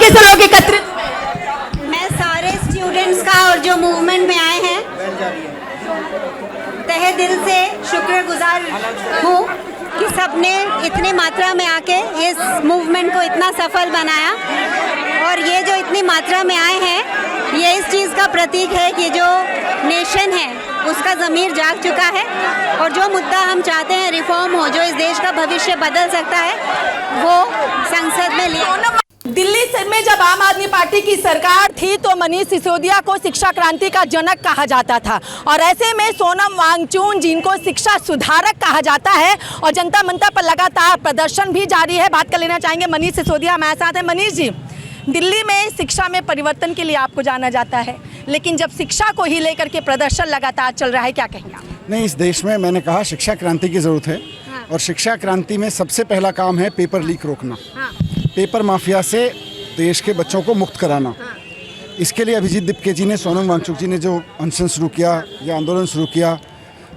कितने से लोग एकत्रित? मैं सारे स्टूडेंट्स का और जो मूवमेंट में आए हैं तहे दिल से शुक्रगुजार हूँ कि सबने इतनी मात्रा में आके इस मूवमेंट को इतना सफल बनाया। और ये जो इतनी मात्रा में आए हैं ये इस चीज़ का प्रतीक है कि जो नेशन है उसका ज़मीर जाग चुका है और जो मुद्दा हम चाहते हैं रिफॉर्म हो, जो इस देश का भविष्य बदल सकता है, वो संसद में लिया। दिल्ली में जब आम आदमी पार्टी की सरकार थी तो मनीष सिसोदिया को शिक्षा क्रांति का जनक कहा जाता था और ऐसे में सोनम वांगचुक जिनको शिक्षा सुधारक कहा जाता है और जनता मंच पर लगातार प्रदर्शन भी जारी है। बात कर लेना चाहेंगे मनीष सिसोदिया हमारे साथ हैं। मनीष जी, दिल्ली में शिक्षा में परिवर्तन के लिए आपको जाना जाता है, लेकिन जब शिक्षा को ही लेकर के प्रदर्शन लगातार चल रहा है, क्या कहेंगे आप? नहीं, इस देश में मैंने कहा शिक्षा क्रांति की ज़रूरत है। हाँ। और शिक्षा क्रांति में सबसे पहला काम है पेपर लीक रोकना। हाँ। पेपर माफिया से देश के बच्चों को मुक्त कराना। हाँ। इसके लिए अभिजीत दीपके जी ने, सोनम वांगचुक जी ने जो अनशन शुरू किया या आंदोलन शुरू किया,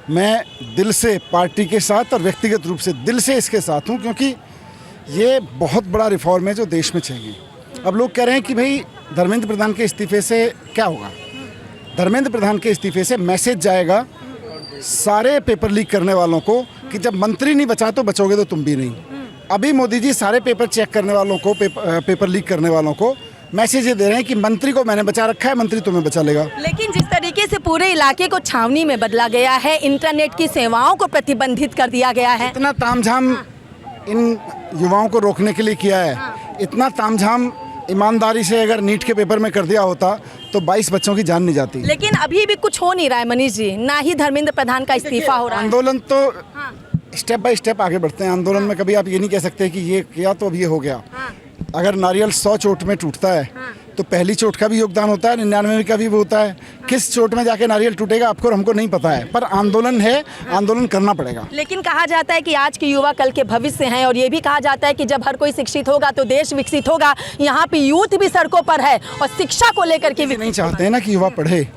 मैं दिल से पार्टी के साथ और व्यक्तिगत रूप से दिल से इसके साथ हूँ, क्योंकि ये बहुत बड़ा रिफॉर्म है जो देश में चाहिए। अब लोग कह रहे हैं कि भाई धर्मेंद्र प्रधान के इस्तीफे से क्या होगा। धर्मेंद्र प्रधान के इस्तीफे से मैसेज जाएगा सारे पेपर लीक करने वालों को कि जब मंत्री नहीं बचा तो बचोगे तो तुम भी नहीं। अभी मोदी जी सारे पेपर चेक करने वालों को, पेपर लीक करने वालों को मैसेज ये दे रहे हैं कि मंत्री को मैंने बचा रखा है, मंत्री तुम्हें बचा लेगा। लेकिन जिस तरीके से पूरे इलाके को छावनी में बदला गया है, इंटरनेट की सेवाओं को प्रतिबंधित कर दिया गया है, इतना तामझाम इन युवाओं को रोकने के लिए किया है। इतना तामझाम ईमानदारी से अगर नीट के पेपर में कर दिया होता तो 22 बच्चों की जान नहीं जाती। लेकिन अभी भी कुछ हो नहीं रहा है मनीष जी, ना ही धर्मेंद्र प्रधान का इस्तीफा हो रहा है। आंदोलन तो स्टेप बाय स्टेप आगे बढ़ते हैं। आंदोलन में कभी आप ये नहीं कह सकते कि ये किया तो अब ये हो गया। अगर नारियल 100 चोट में टूटता है तो पहली चोट का भी योगदान होता है, 99 का भी होता है। किस चोट में जाके नारियल टूटेगा आपको और हमको नहीं पता है, पर आंदोलन है, आंदोलन करना पड़ेगा। लेकिन कहा जाता है कि आज के युवा कल के भविष्य हैं और ये भी कहा जाता है कि जब हर कोई शिक्षित होगा तो देश विकसित होगा। यहाँ पे यूथ भी सड़कों पर है और शिक्षा को लेकर के नहीं चाहते हैं ना कि युवा पढ़े।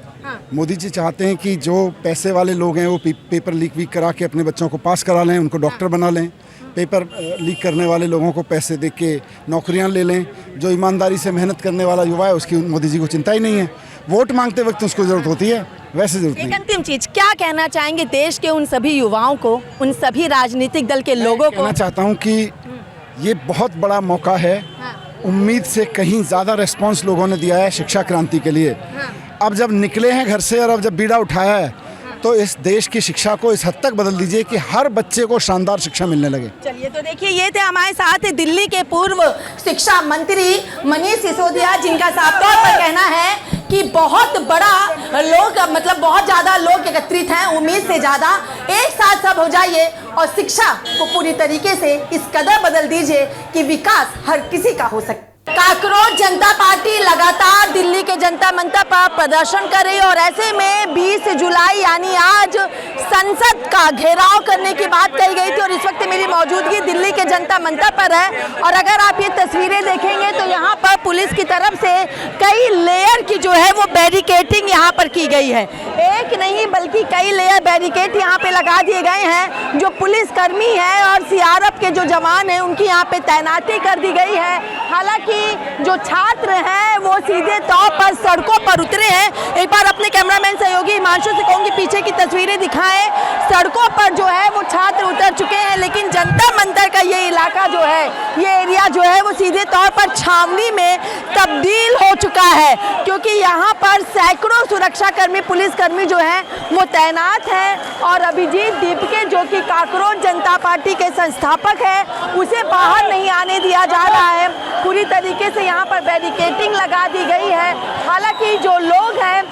मोदी जी चाहते हैं कि जो पैसे वाले लोग हैं वो पेपर लीक करा के अपने बच्चों को पास करा लें, उनको डॉक्टर बना लें। पेपर लीक करने वाले लोगों को पैसे दे के नौकरियां ले लें। जो ईमानदारी से मेहनत करने वाला युवा है उसकी मोदी जी को चिंता ही नहीं है। वोट मांगते वक्त उसको ज़रूरत होती है, वैसे ज़रूरत नहीं। एक अंतिम चीज़ क्या कहना चाहेंगे देश के उन सभी युवाओं को, उन सभी राजनीतिक दल के लोगों को? कहना चाहता हूँ कि ये बहुत बड़ा मौका है। उम्मीद से कहीं ज़्यादा रिस्पॉन्स लोगों ने दिया है शिक्षा क्रांति के लिए। अब जब निकले हैं घर से और अब जब बीड़ा उठाया है तो इस देश की शिक्षा को इस हद तक बदल दीजिए कि हर बच्चे को शानदार शिक्षा मिलने लगे। चलिए तो देखिए, ये थे हमारे साथ दिल्ली के पूर्व शिक्षा मंत्री मनीष सिसोदिया, जिनका साफ तौर पर कहना है कि बहुत बड़ा लोग, मतलब बहुत ज़्यादा लोग एकत्रित हैं, उम्मीद से ज़्यादा। एक साथ सब हो जाइए और शिक्षा को पूरी तरीके से इस कदर बदल दीजिए कि विकास हर किसी का हो सके। काकरोच जनता पार्टी लगातार दिल्ली के जनता मंच पर प्रदर्शन कर रही है और ऐसे में 20 जुलाई यानी आज संसद का घेराव करने की बात कही गई थी और इस वक्त मेरी मौजूदगी दिल्ली के जनता मंच पर है। और अगर आप ये तस्वीरें देखेंगे तो यहाँ पर पुलिस की तरफ से कई लेयर की जो है वो बैरिकेडिंग यहाँ पर की गई है। एक नहीं बल्कि कई लेयर बैरिकेड यहाँ पे लगा दिए गए हैं। जो पुलिसकर्मी है और सीआरएफ के जो जवान हैं उनकी यहाँ पे तैनाती कर दी गई है। हालांकि जो छात्र हैं वो सीधे तौर पर सड़कों पर उतरे हैं। एक बार अपने कैमरामैन सहयोगी हिमांशु से कहूंगी पीछे की तस्वीरें दिखाएं। सड़कों पर जो है वो छात्र उतर चुके हैं, लेकिन जनता मंदिर का ये इलाका जो है, ये एरिया जो है वो सीधे तौर पर छावनी में तब्दील हो चुका है, क्योंकि यहाँ पर सैकड़ों सुरक्षाकर्मी, पुलिसकर्मी जो है वो तैनात हैं। और अभिजीत दीपके जो कि काकरोच जनता पार्टी के संस्थापक है, उसे बाहर नहीं आने दिया जा रहा है। पूरी तरीके से यहाँ पर बैरिकेडिंग लगा दी गई है। हालांकि जो लोग हैं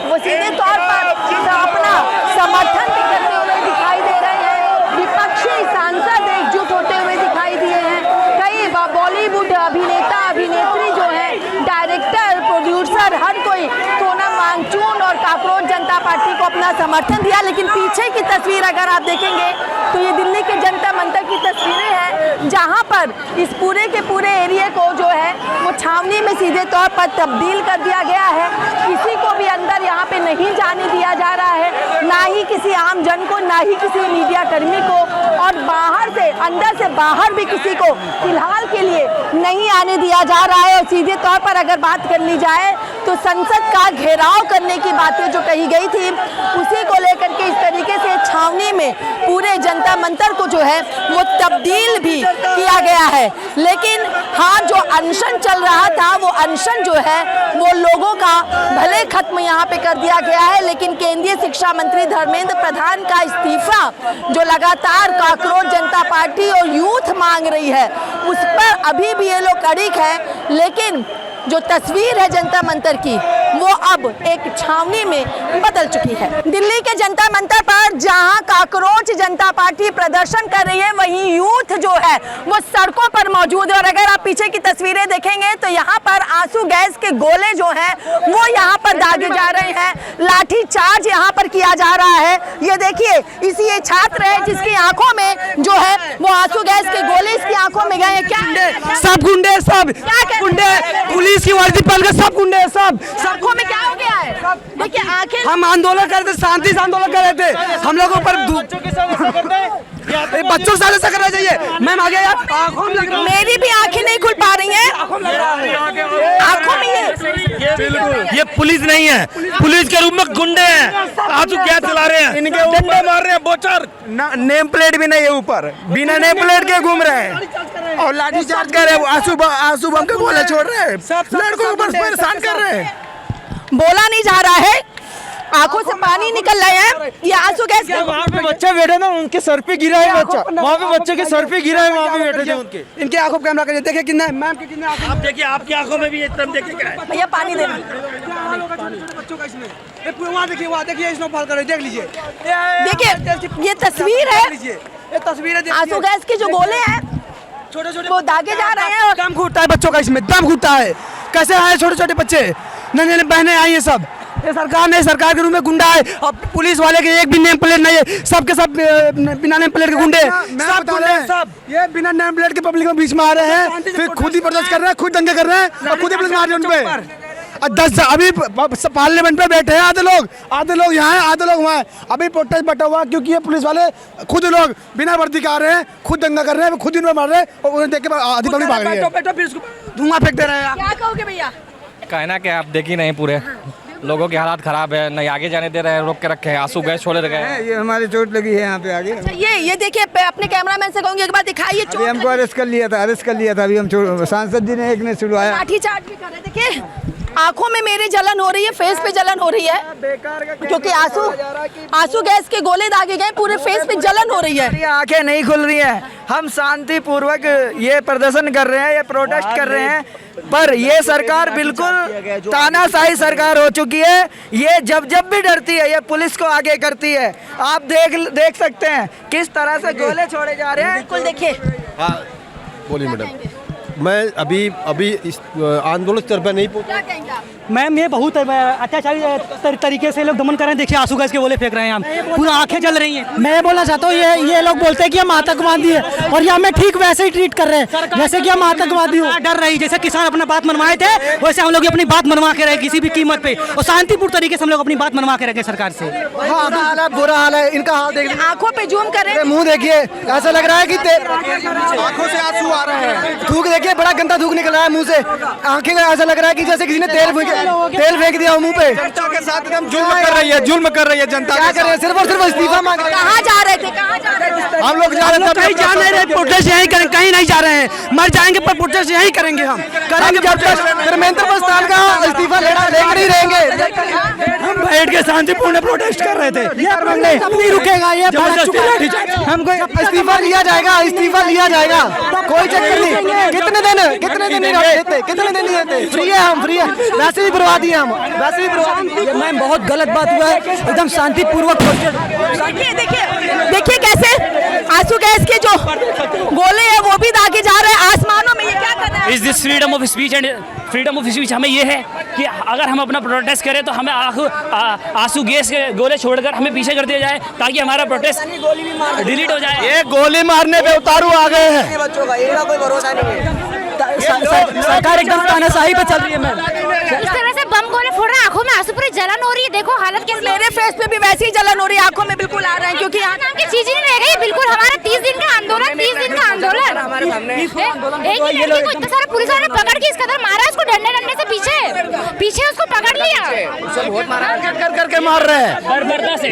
वो सीधे तौर पर अपना समर्थन भी करते हुए दिखाई दे रहे हैं। विपक्षी सांसद एकजुट होते हुए दिखाई दिए हैं। कई बॉलीवुड अभिनेता अभिनेत्री जो है, डायरेक्टर, प्रोड्यूसर, हर कोई सोनम वांगचुक और काकरोच जनता पार्टी को अपना समर्थन दिया। लेकिन पीछे की तस्वीर अगर आप देखेंगे तो ये दिल्ली के जंतर मंतर की तस्वीरें हैं, जहाँ पर इस पूरे के पूरे एरिया को जो है वो छावनी में सीधे तौर पर तब्दील कर दिया गया है। किसी को भी अंदर यहाँ पे नहीं जाने दिया जा रहा है, ना ही किसी आम जन को, ना ही किसी मीडिया कर्मी को, और बाहर से अंदर से बाहर भी किसी को फिलहाल के लिए नहीं आने दिया जा रहा है। और सीधे तौर पर अगर बात कर ली जाए तो संसद का घेराव करने की बातें जो कही गई थी, उसी को लेकर के इस तरीके से छावनी में पूरे जनता मंतर को जो है वो तब्दील भी किया गया है। लेकिन हाँ, जो अनशन चल रहा था वो अनशन जो है वो लोगों का भले खत्म यहाँ पे कर दिया गया है। लेकिन केंद्रीय शिक्षा मंत्री धर्मेंद्र प्रधान का इस्तीफा जो लगातार काकरोच जनता पार्टी और यूथ मांग रही है, उस पर अभी भी ये लोग अड़िग है। लेकिन जो तस्वीर है जनता मंतर की वो अब एक छावनी में बदल चुकी है। दिल्ली के जनता मंतर पर जहां काकरोच जनता पार्टी प्रदर्शन कर रही है, वहीं यूथ जो है वो सड़कों पर मौजूद है। और अगर आप पीछे की तस्वीरें देखेंगे तो यहाँ पर आंसू गैस के गोले जो हैं वो यहाँ पर दागे जा रहे हैं, लाठी चार्ज यहाँ पर किया जा रहा है। ये देखिए, इसी ये छात्र है जिसकी आंखों में जो है वो आंसू गैस के गोले इसकी आंखों में गए। क्या सब गुंडे, सब गुंडे, पुलिस की वर्दी पहन के सब गुंडे, सब आंखों में क्या हो गया है? देखिए आंखें, हम आंदोलन कर रहे थे, शांति से आंदोलन कर रहे थे। हम लोगों पर बच्चों के साथ ऐसा करना चाहिए। मैम आगे यार, आंखों में लग रहा है। मेरी भी आंखें नहीं खुल पा रही हैं, आंखों में ये पुलिस नहीं है, पुलिस के रूप में गुंडे हैं, आंसू गैस चला रहे हैं, इनके ऊपर मार रहे हैं बोचर। नेम प्लेट भी नहीं है ऊपर, बिना नेम प्लेट के घूम रहे हैं और लाठी चार्ज कर रहे हैं, आंसू बम के गोले छोड़ रहे हैं, लड़कों को परेशान कर रहे हैं। बोला नहीं जा रहा है, आंखों से पानी निकल रहे हैं, ये आंसू गैस। वहाँ पे बच्चे बैठे ना, उनके सर पे गिरा है बच्चा, वहाँ पे बच्चे के सर पे गिरा है, वहाँ पे बैठे थे उनके। इनके आंखों पे कैमरा करिए, देखिए कितना है मैम के, कितने आंखों। आप देखिए, आपकी आंखों में भी एकदम देखिए क्या है। भैया पानी देना। बच्चों का इसमें वहाँ देखिए स्नोफॉल कर रहे, देख लीजिए। देखिए ये तस्वीर है, ये तस्वीर है, आंसू गैस के जो गोले हैं छोटे छोटे वो दागे जा रहे हैं। दम घुटता है बच्चों का, इसमें दम घुटता है। कैसे आए छोटे छोटे बच्चे, नन्हे बहने आई है सब। ये सरकार नहीं, सरकार के रूप में गुंडा है। अब पुलिस वाले के एक भी नेम प्लेट नहीं है, सबके सब बिना नेम प्लेट के गुंडे, सब गुंडे, सब ये बिना नेम प्लेट के पब्लिक के बीच में आ रहे हैं, फिर खुद ही प्रदर्शन कर रहे हैं, खुद दंगे कर रहे हैं और खुद ही पुलिस मार रही है उन पे। 10 अभी पार्लियामेंट पे बैठे हैं आधे लोग यहाँ हैं, आधे लोग वहाँ हैं। अभी प्रोटेस्ट बटा हुआ क्योंकि ये पुलिस वाले खुद लोग बिना वर्दी के आ रहे हैं, खुद दंगा कर रहे हैं, खुद इनको मार रहे हैं और उन्हें देख के आधी पब्लिक भाग रही है, धुआं फेंक दे रहे हैं। क्या कहोगे भैया? कहना क्या, आप देख ही नहीं, पूरे लोगों के हालात खराब है, नहीं आगे जाने दे रहे हैं, रोक के रखे हैं, आंसू गैस छोड़े रखे हैं। ये हमारी चोट लगी है यहाँ पे आगे। ये देखिए, अपने कैमरामैन से कहूंगी एक बार दिखाइए। अभी हमको अरेस्ट कर लिया था, अभी हम सांसद जी ने एक ने छुड़वाया। लाठी चार्ज भी कर रहे। देखिए आंखों में मेरी जलन हो रही है, फेस पे जलन हो रही है, क्योंकि आंसू गैस के गोले दागे गए, पूरे फेस पे जलन हो रही है। आंखें नहीं खुल रही हैं, हम शांति पूर्वक ये प्रदर्शन कर रहे हैं, ये प्रोटेस्ट कर रहे हैं, पर ये सरकार बिल्कुल तानाशाही सरकार हो चुकी है। ये जब भी डरती है, ये पुलिस को आगे करती है। आप देख सकते हैं किस तरह से गोले छोड़े जा रहे हैं। बिल्कुल देखिए। हाँ बोलिए मैडम। मैं अभी इस आंदोलन स्तर पर नहीं पहुंचा। क्या कहेंगे आप? मैम ये बहुत अत्याचारी तरीके से लोग दमन कर रहे हैं। देखिए आंसू गैस के गोले फेंक रहे हैं, हम पूरा आंखें जल रही हैं। मैं बोलना चाहता हूँ ये लोग बोलते हैं कि हम आतंकवादी है और ये हमें ठीक वैसे ही ट्रीट कर रहे हैं जैसे कि हम आतंकवादी हो। डर रही, जैसे किसान अपना बात मनवाए थे वैसे हम लोग अपनी बात मनवा के रहे किसी भी कीमत पे, और शांतिपूर्ण तरीके से हम लोग अपनी बात मनवा के रखे सरकार से। बुरा हाल है इनका, हाल देख आंखों पे जूम करें, मुंह देखिए, ऐसा लग रहा है कि आंखों से आंसू आ रहे हैं। थूक देखिए, बड़ा गंदा थूक निकल रहा है मुंह से, आंखें का ऐसा लग रहा है कि जैसे किसी ने तेल फेंक दिया मुंह पे। जनता के साथ एकदम जुल्म कर रही है जनता। क्या कर रहे हैं, सिर्फ और सिर्फ इस्तीफा मांग रहे हैं। कहाँ जा रहे थे? हम लोग जा रहे थे, कहीं जा नहीं रहे, प्रोटेस्ट यहीं करें, कहीं नहीं जा रहे हैं, मर जाएंगे पर प्रोटेस्ट यहीं करेंगे। हम करेंगे जब तक धर्मेंद्र प्रधान का इस्तीफा लेकर नहीं रहेंगे। हम बैठ के शांतिपूर्ण प्रोटेस्ट कर रहे थे, नहीं रुकेगा ये। हमको इस्तीफा लिया जाएगा, कोई चक्कर नहीं। कितने दिन नहीं रहते, फ्री है, हम फ्री है, वैसे भी बर्बादी है, हम वैसे भी बर्बादी। मैम बहुत गलत बात हुआ है, एकदम शांतिपूर्वक। देखिए कैसे आंसू गैस के जो गोले हैं वो भी दागे जा रहे हैं आसमानों में। ये क्या कर रहा है? Is this freedom of speech and freedom of speech हमें ये है कि अगर हम अपना प्रोटेस्ट करें तो हमें आंसू गैस के गोले छोड़कर हमें पीछे कर दिया जाए ताकि हमारा प्रोटेस्ट डिलीट हो जाए। ये गोली मारने पे उतारू आ गए हैं। बच्चों का इनका कोई भरोसा नहीं है। सरकार एकदम तानाशाही पे चल रही है मैम। इस तरह से बम गोले फोड़ रहे हैं, आंखों में आंसू पूरी जलन हो रही है। देखो हालत कैसी। मेरे फेस पे भी वैसी ही जलन हो रही है, आंखों में बिल्कुल आ रहा है क्योंकि यहाँ नाम की चीज ही नहीं रह गई बिल्कुल। हमारा 30 दिन का आंदोलन, 30 दिन का आंदोलन। एक ही लड़की को इतना सारा पुलिस वालों ने पकड़ के इस कदर मारा, उसको डंडे से पीछे उसको पकड़ लिया। करके मार रहे हैं,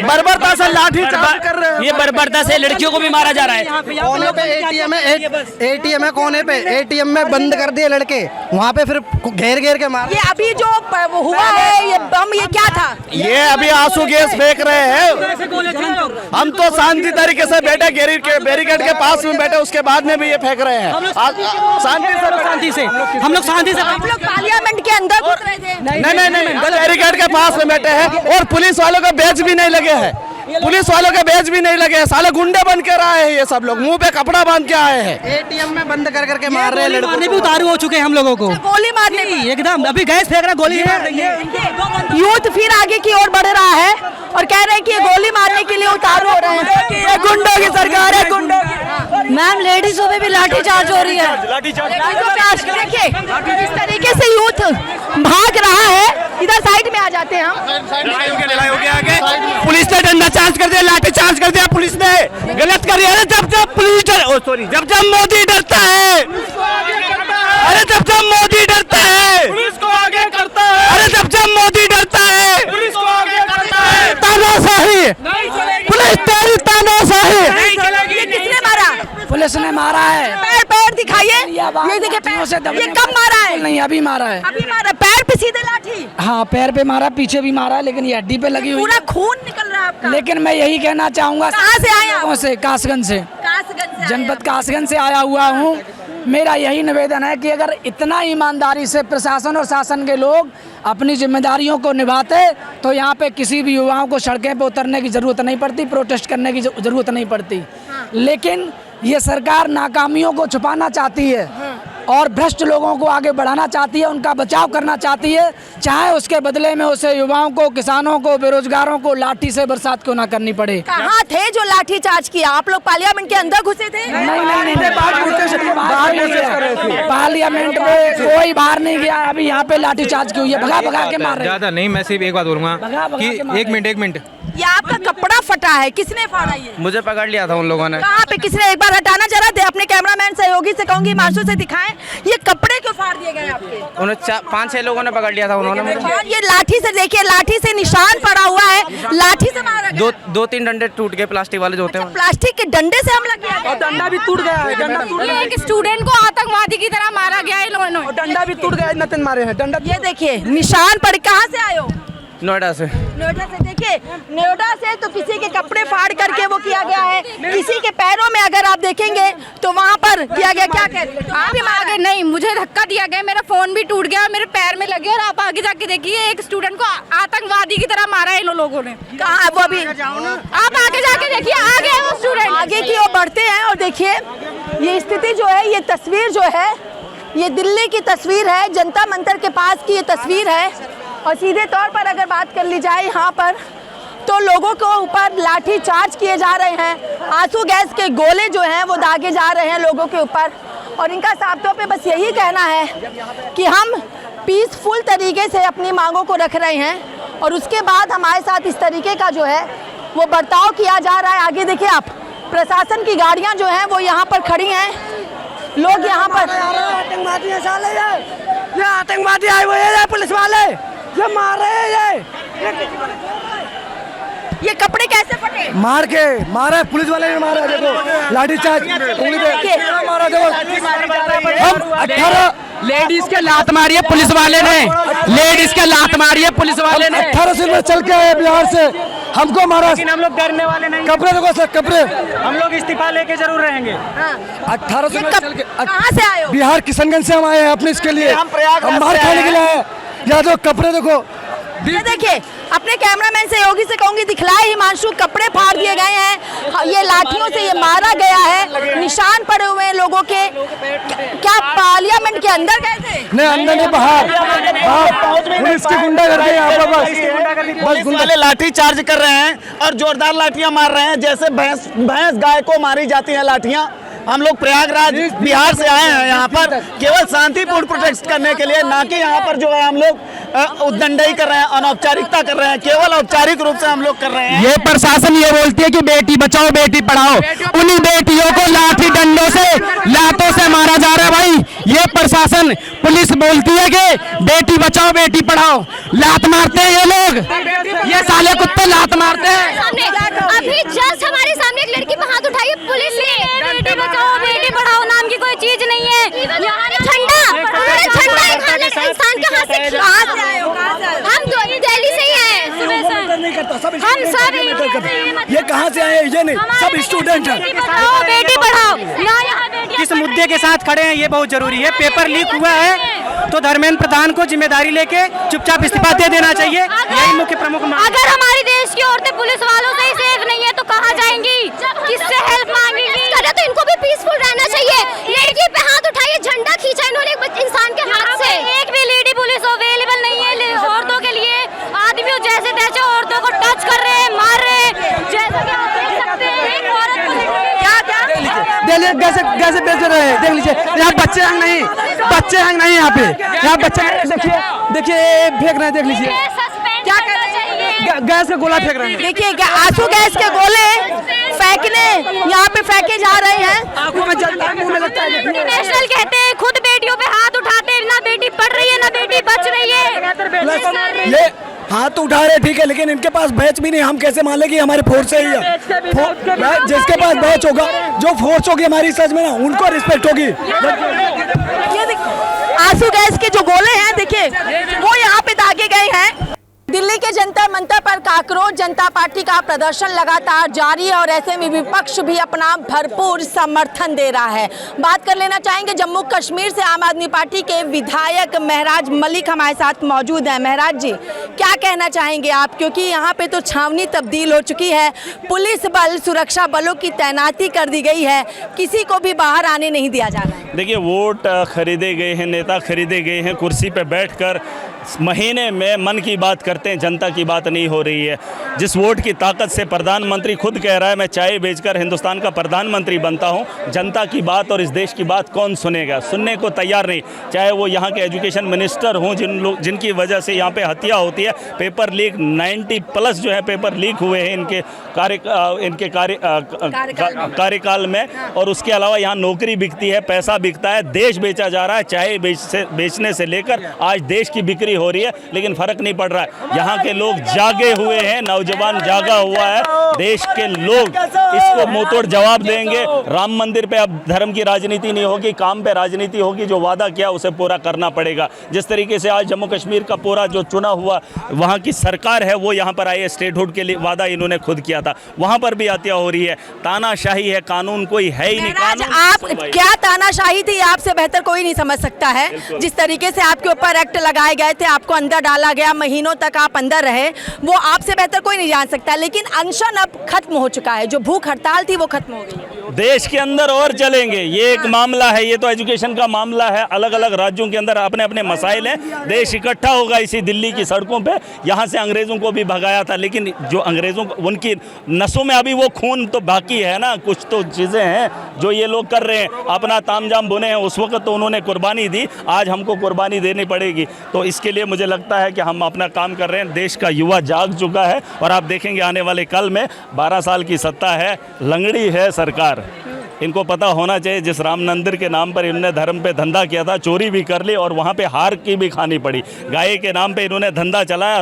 बर्बरता से लाठी चार्ज कर रहे हैं। ये बर्बरता से लड़कियों को भी मारा जा रहा है। कोने पे एटीएम है, कोने पे एटीएम में बंद कर दिए लड़के, वहाँ पे फिर घेर के मार। ये अभी जो हुआ है ये बम, ये क्या था? ये अभी आंसू गैस फेंक रहे हैं। हम तो शांति तरीके से बैठे बैरिकेड के पास में बैठे, उसके बाद में भी ये फेंक रहे हैं शांति से। हम लोग शांति से। आप लोग पार्लियामेंट के अंदर घुस रहे थे? नहीं, बैरिकेड के पास में बैठे हैं और पुलिस वालों का बैच भी नहीं लगे हैं। पुलिस वालों के बैच भी नहीं लगे हैं। साले गुंडे बन के आए हैं ये सब लोग, मुंह पे कपड़ा बांध के आए हैं। एटीएम में बंद करके मार रहे हैं लड़कों को। भी उतारू हो चुके हैं हम लोगों को। गोली मारने एकदम अभी गैस फेंक रहा, गोली मार रही है। यूथ फिर आगे की ओर बढ़ रहा है और कह रहे हैं कि ये गोली मारने के लिए उतारू हो रहे हैं। ये गुंडों की सरकार है, गुंडों की। मैम लेडीजों पे भी लाठी चार्ज हो रही है। देखिए जिस तरीके से यूथ भाग रहा है, इधर साइड में आ जाते हैं हम। पुलिस ने डंडा चार्ज कर दिया, लाठी चार्ज कर दिया पुलिस ने। गलत कर दिया। जब मोदी डरता है, अरे जब मोदी डरता है, पुलिस को आगे करता है। अरे जब मोदी डरता है, पुलिस को आगे करता है। तानाशाही, पुलिस तेरी तानाशाही। ये किसने मारा? पुलिस ने मारा है। पैर दिखाइए। ये देखिए पैर। ये कब मारा है? नहीं अभी मारा है। अभी मारा। पैर पे सीधे लाठी? हाँ पैर पे मारा, पीछे भी मारा, लेकिन ये हड्डी पे लगी हुई। पूरा खून निकल रहा है आपका। लेकिन मैं यही कहना चाहूँगा। कहाँ से आए आप? से कासगंज से, जनपद कासगंज से आया हुआ हूँ। मेरा यही निवेदन है कि अगर इतना ईमानदारी से प्रशासन और शासन के लोग अपनी जिम्मेदारियों को निभाते तो यहाँ पे किसी भी युवाओं को सड़कें पे उतरने की ज़रूरत नहीं पड़ती, प्रोटेस्ट करने की ज़रूरत नहीं पड़ती। लेकिन ये सरकार नाकामियों को छुपाना चाहती है और भ्रष्ट लोगों को आगे बढ़ाना चाहती है, उनका बचाव करना चाहती है, चाहे उसके बदले में उसे युवाओं को, किसानों को, बेरोजगारों को लाठी से बरसात क्यों ना करनी पड़े। कहाँ थे जो लाठी चार्ज किया? आप लोग पार्लियामेंट के अंदर घुसे थे? नहीं, पार्लियामेंट में कोई बाहर नहीं गया। अभी यहाँ पे लाठी चार्ज क्यों? ये भगा के मार रहे हैं। ज्यादा नहीं, मैं सिर्फ एक बात बोलूंगा कि एक मिनट ये आपका कपड़ा फटा है, किसने फाड़ा ये? मुझे पकड़ लिया था उन लोगों ने। कहाँ पे? किसने? एक बार हटाना जरा दे। अपने कैमरामैन सहयोगी से कहूंगी मार्शल से दिखाएं। ये कपड़े क्यों फाड़ दिए गए आपके? उन्होंने 5-6 लोगों ने पकड़ लिया था उन्होंने। ये लाठी से देखिए, लाठी से निशान पड़ा हुआ है, लाठी से मारा गया। 2-3 डंडे टूट गए, प्लास्टिक वाले जो होते हैं। प्लास्टिक के डंडे से हमला किया गया। डंडा भी टूट गया है। एक स्टूडेंट को आतंकवादी की तरह मारा गया है इन्होंने। डंडा भी टूट गया, नतन मारे हैं डंडा। ये देखिए निशान पड़। कहाँ से आए हो? नोएडा से। नोएडा से। देखिए नोएडा से तो किसी के कपड़े फाड़ करके वो किया गया है, किसी के पैरों में अगर आप देखेंगे तो वहाँ पर किया गया। क्या कह रहे? आप भी आगे नहीं, मुझे धक्का दिया गया, मेरा फोन भी टूट गया, मेरे पैर में लगे। और आप आगे जाके देखिए, एक स्टूडेंट को आतंकवादी की तरह मारा है इन लोगों ने। कहाँ वो? अभी आप आगे जाके देखिए, आगे है वो स्टूडेंट। आगे की ओर बढ़ते हैं और देखिए ये स्थिति जो है, ये तस्वीर जो है, ये दिल्ली की तस्वीर है, जनता मंदिर के पास की ये तस्वीर है। और सीधे तौर पर अगर बात कर ली जाए यहाँ पर तो लोगों को ऊपर लाठी चार्ज किए जा रहे हैं, आंसू गैस के गोले जो हैं वो दागे जा रहे हैं लोगों के ऊपर। और इनका साफ तौर पे बस यही कहना है कि हम पीसफुल तरीके से अपनी मांगों को रख रहे हैं और उसके बाद हमारे साथ इस तरीके का जो है वो बर्ताव किया जा रहा है। आगे देखिए आप, प्रशासन की गाड़ियाँ जो हैं वो यहाँ पर खड़ी हैं, लोग यहाँ पर। आतंकवादी आए हुए हैं, पुलिस वाले ये मार रहे हैं। ये कपड़े कैसे फटे? मारा पुलिस वाले ने मारा। देखो लाठी चार्ज मारा। देखो हम 18 लेडीज के लात मारी है पुलिस वाले ने। लेडीज के लात मारी है पुलिस वाले ने। 18 से में चल के आए बिहार से, हमको मारा। हम लोग डरने वाले नहीं। कपड़े देखो सर, कपड़े हम लोग इस्तीफा लेके जरूर रहेंगे। 18 से में चल के। कहाँ से आए हो? बिहार किशनगंज से हम आए हैं अपने इसके लिए, हम बाहर खाने के लिए आए। या तो कपड़े देखो। ये देखिए अपने कैमरामैन से योगी से कहूंगी दिखलाए हिमांशु, कपड़े फाड़ दिए गए हैं, ये लाठियों से ये मारा गया है, निशान पड़े हुए हैं लोगों के। क्या पार्लियामेंट के अंदर गए थे? नहीं अंदर नहीं, बाहर पुलिस की गुंडागर्दी यहाँ पर बस वाले लाठी चार्ज कर रहे हैं और जोरदार लाठियां मार रहे हैं, जैसे भैंस गाय को मारी जाती है लाठियां। हम लोग प्रयागराज बिहार से आए हैं यहाँ पर केवल शांतिपूर्ण प्रोटेस्ट करने के लिए, ना कि यहाँ पर जो है हम लोग उद्दंडई कर रहे हैं, अनौपचारिकता कर रहे हैं। केवल औपचारिक रूप से हम लोग कर रहे हैं। ये प्रशासन ये बोलती है कि बेटी बचाओ बेटी पढ़ाओ, उन्हीं बेटियों को लाठी डंडों से लातों से मारा जा रहा है भाई। ये प्रशासन पुलिस बोलती है कि बेटी बचाओ बेटी पढ़ाओ, लात मारते हैं ये लोग, ये साले कुत्ते लात मारते हैं। अभी जस्ट हमारे सामने एक लड़की पे हाथ उठाई पुलिस ने, बेटी बचाओ बेटी पढ़ाओ नाम की कोई चीज नहीं है। झंडा इंसान के हाथ से हम दिल्ली से ही हैं, हम सब ये कहाँ से आए ये नहीं, सब स्टूडेंट हैं। बेटी पढ़ाओ किस मुद्दे के साथ खड़े हैं ये बहुत जरूरी है। पेपर लीक हुआ है तो धर्मेंद्र प्रधान को जिम्मेदारी लेके चुपचाप इस्तीफा दे देना चाहिए, यही मुख्य प्रमुख मांग। अगर हमारे देश की औरतें पुलिस वालों से ही सेफ नहीं है तो कहाँ जाएंगी, किससे हेल्प मांगेंगी? तो इनको भी पीसफुल रहना चाहिए। लड़की पे हाथ उठाइए, झंडा खींचा इन्होंने एक इंसान के हाथ से। एक भी लेडी पुलिस अवेलेबल नहीं है औरतों के लिए। आदमी जैसे तैसे औरतों को टच कर रहे हैं, मार रहे हैं, जैसा कि आप देख सकते हैं। एक औरत को कैसे बेच रहे हैं देख लीजिए। यहाँ बच्चे हैं नहीं, बच्चे हैं नहीं यहाँ पे, यहाँ बच्चे देखिए फेंक रहे हैं, देख लीजिए क्या करना चाहिए। गैस का गोला फेंक रहे हैं। देखिए आंसू गैस के गोले फेंकने यहाँ पे फेंके जा रहे हैं। आंखों में जलता है, मुंह में लगता है। नेशनल कहते हैं, खुद बेटियों पे हाथ उठाते हैं, ना बेटी पढ़ रही है ना बेटी बच रही है। ये हाथ उठा रहे ठीक है, लेकिन इनके पास बैच भी नहीं। हम कैसे मान लें कि हमारी फोर्स से ही है? जिसके पास बैच होगा, जो फोर्स होगी हमारी सच में ना, उनको रिस्पेक्ट होगी। ये आंसू गैस के जो गोले हैं देखिए वो यहाँ पे दागे गए हैं। दिल्ली के जंतर मंतर पर काकरोच जनता पार्टी का प्रदर्शन लगातार जारी है और ऐसे में विपक्ष भी अपना भरपूर समर्थन दे रहा है। बात कर लेना चाहेंगे जम्मू कश्मीर से आम आदमी पार्टी के विधायक महराज मलिक हमारे साथ मौजूद हैं। महराज जी क्या कहना चाहेंगे आप, क्योंकि यहाँ पे तो छावनी तब्दील हो चुकी है, पुलिस बल सुरक्षा बलों की तैनाती कर दी गई है, किसी को भी बाहर आने नहीं दिया जा रहा है। देखिए वोट खरीदे गए हैं, नेता खरीदे गए हैं, कुर्सी पे बैठकर महीने में मन की बात करते हैं, जनता की बात नहीं हो रही है। जिस वोट की ताकत से प्रधानमंत्री खुद कह रहा है मैं चाय बेचकर हिंदुस्तान का प्रधानमंत्री बनता हूं, जनता की बात और इस देश की बात कौन सुनेगा? सुनने को तैयार नहीं। चाहे वो यहाँ के एजुकेशन मिनिस्टर हों, जिनकी वजह से यहाँ पे हत्या होती है। पेपर लीक 90+ जो है पेपर लीक हुए हैं इनके कार्यकाल में, और उसके अलावा यहाँ नौकरी बिकती है, पैसा बिकता है, देश बेचा जा रहा है। चाय बेचने से लेकर आज देश की बिक्री हो रही है, लेकिन फर्क नहीं पड़ रहा है। यहाँ के लोग जागे हुए हैं, नौजवान जागा हुआ है। देश के लोग इसको मुंहतोड़ जवाब देंगे। राम मंदिर पे अब धर्म की राजनीति नहीं होगी, काम पे राजनीति होगी। जो वादा किया उसे पूरा करना पड़ेगा। जिस तरीके से आज जम्मू कश्मीर का पूरा जो चुना हुआ वहाँ की सरकार है, वो यहाँ पर आई है, स्टेटहुड के लिए वादा इन्होंने खुद किया था, वहाँ पर भी हत्या हो रही है। तानाशाही है, कानून कोई है ही नहीं। कानून आप क्या तानाशाही थी, आपसे बेहतर कोई नहीं समझ सकता है। जिस तरीके से आपके ऊपर एक्ट लगाए गए थे, आपको अंदर डाला गया, महीनों तक आप अंदर रहे, वो आपसे बेहतर कोई नहीं जान सकता। लेकिन अनशन अब खत्म हो चुका है, जो भूख हड़ताल थी वो खत्म हो गई है। देश के अंदर और चलेंगे, ये एक मामला है, ये तो एजुकेशन का मामला है। अलग अलग राज्यों के अंदर अपने अपने मसाइल हैं। देश इकट्ठा होगा इसी दिल्ली की सड़कों पे। यहाँ से अंग्रेज़ों को भी भगाया था, लेकिन जो अंग्रेज़ों उनकी नसों में अभी वो खून तो बाकी है ना। कुछ तो चीज़ें हैं जो ये लोग कर रहे हैं, अपना तामझाम बुने हैं। उस वक्त तो उन्होंने कुर्बानी दी, आज हमको कुर्बानी देनी पड़ेगी। तो इसके लिए मुझे लगता है कि हम अपना काम कर रहे हैं। देश का युवा जाग चुका है और आप देखेंगे आने वाले कल में 12 साल की सत्ता है, लंगड़ी है सरकार। इनको पता होना चाहिए जिस राम मंदिर के नाम पर इन्होंने धर्म पे धंधा किया था, चोरी भी कर ली और वहाँ पे हार की भी खानी पड़ी। गाय के नाम पे इन्होंने धंधा चलाया,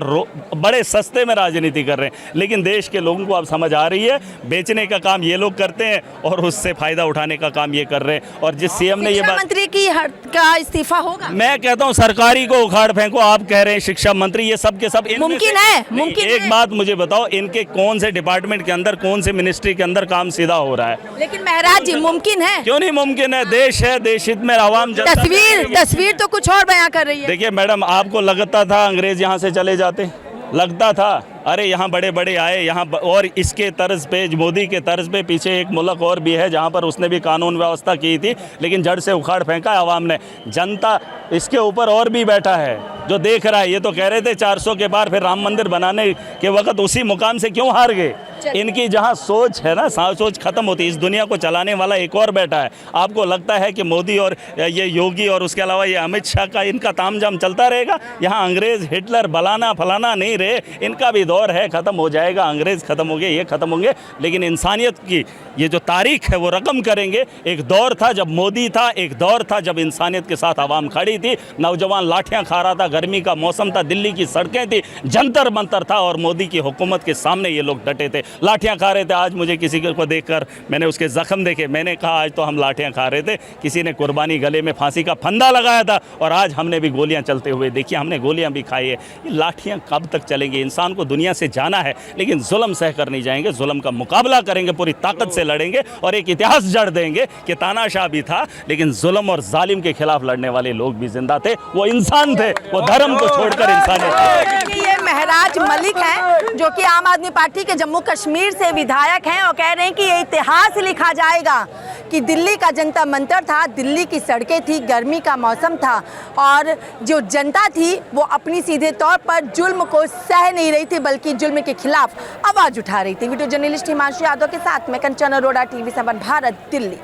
बड़े सस्ते में राजनीति कर रहे हैं। लेकिन देश के लोगों को अब समझ आ रही है, बेचने का काम ये लोग करते हैं और उससे फायदा उठाने का काम ये कर रहे हैं। और जिस सीएम ने ये बात, मंत्री की का इस्तीफा होगा, मैं कहता हूँ सरकारी को उखाड़ फेंको। आप कह रहे हैं शिक्षा मंत्री, ये सब के सब मुमकिन है, मुमकिन है। एक बात मुझे बताओ, इनके कौन से डिपार्टमेंट के अंदर, कौन से मिनिस्ट्री के अंदर काम सीधा हो रहा है? लेकिन महराज जी मुमकिन है, क्यों नहीं मुमकिन है? देश है, देश हित में आवाम तस्वीर तो कुछ और बयां कर रही है। देखिए मैडम, आपको लगता था अंग्रेज यहाँ से चले जाते? लगता था अरे यहाँ बड़े बड़े आए यहाँ और इसके तर्ज पे, मोदी के तर्ज पे पीछे एक मुल्क और भी है जहाँ पर उसने भी कानून व्यवस्था की थी, लेकिन जड़ से उखाड़ फेंका है आवाम ने। जनता इसके ऊपर और भी बैठा है जो देख रहा है। ये तो कह रहे थे 400 के बार फिर राम मंदिर बनाने के वक्त उसी मुकाम से क्यों हार गए। इनकी जहाँ सोच है ना, सोच खत्म होती है। इस दुनिया को चलाने वाला एक और बैठा है। आपको लगता है कि मोदी और ये योगी और उसके अलावा ये अमित शाह का इनका तामझाम चलता रहेगा? यहाँ अंग्रेज़ हिटलर बलाना फलाना नहीं रहे, इनका भी दौर है, ख़त्म हो जाएगा। अंग्रेज़ ख़त्म हो गए, ये ख़त्म होंगे, लेकिन इंसानियत की ये जो तारीख है वो रकम करेंगे। एक दौर था जब मोदी था, एक दौर था जब इंसानियत के साथ आवाम खड़ी थी, नौजवान लाठियाँ खा रहा था, गर्मी का मौसम था, दिल्ली की सड़कें थी, जंतर मंतर था और मोदी की हुकूमत के सामने ये लोग डटे थे, लाठियाँ खा रहे थे। आज मुझे किसी को देखकर मैंने उसके ज़ख्म देखे, मैंने कहा आज तो हम लाठियाँ खा रहे थे, किसी ने कुर्बानी गले में फांसी का फंदा लगाया था और आज हमने भी गोलियाँ चलते हुए देखिए, हमने गोलियाँ भी खाई है। ये लाठियाँ कब तक चलेंगी? इंसान को दुनिया से जाना है, लेकिन जुल्म सह कर नहीं जाएंगे। जुल्म का मुकाबला करेंगे, पूरी ताकत से लड़ेंगे और एक इतिहास जड़ देंगे कि तानाशाह भी था, लेकिन जुल्म और जालिम के खिलाफ लड़ने वाले लोग भी जिंदा थे। वो इंसान थे, वो धर्म को छोड़कर इंसानियत थे। ये महराज मलिक हैं जो कि आम आदमी पार्टी के जम्मू कश्मीर से विधायक हैं और कह रहे हैं कि ये इतिहास लिखा जाएगा कि दिल्ली का जंतर मंतर था, दिल्ली की सड़कें थी, गर्मी का मौसम था और जो जनता थी वो अपनी सीधे तौर पर जुल्म को सह नहीं रही थी, बल्कि जुल्म के खिलाफ आवाज उठा रही थी। वीडियो जर्नलिस्ट हिमांशु यादव के साथ मैं कंचन अरोड़ा, TV7 भारत, दिल्ली।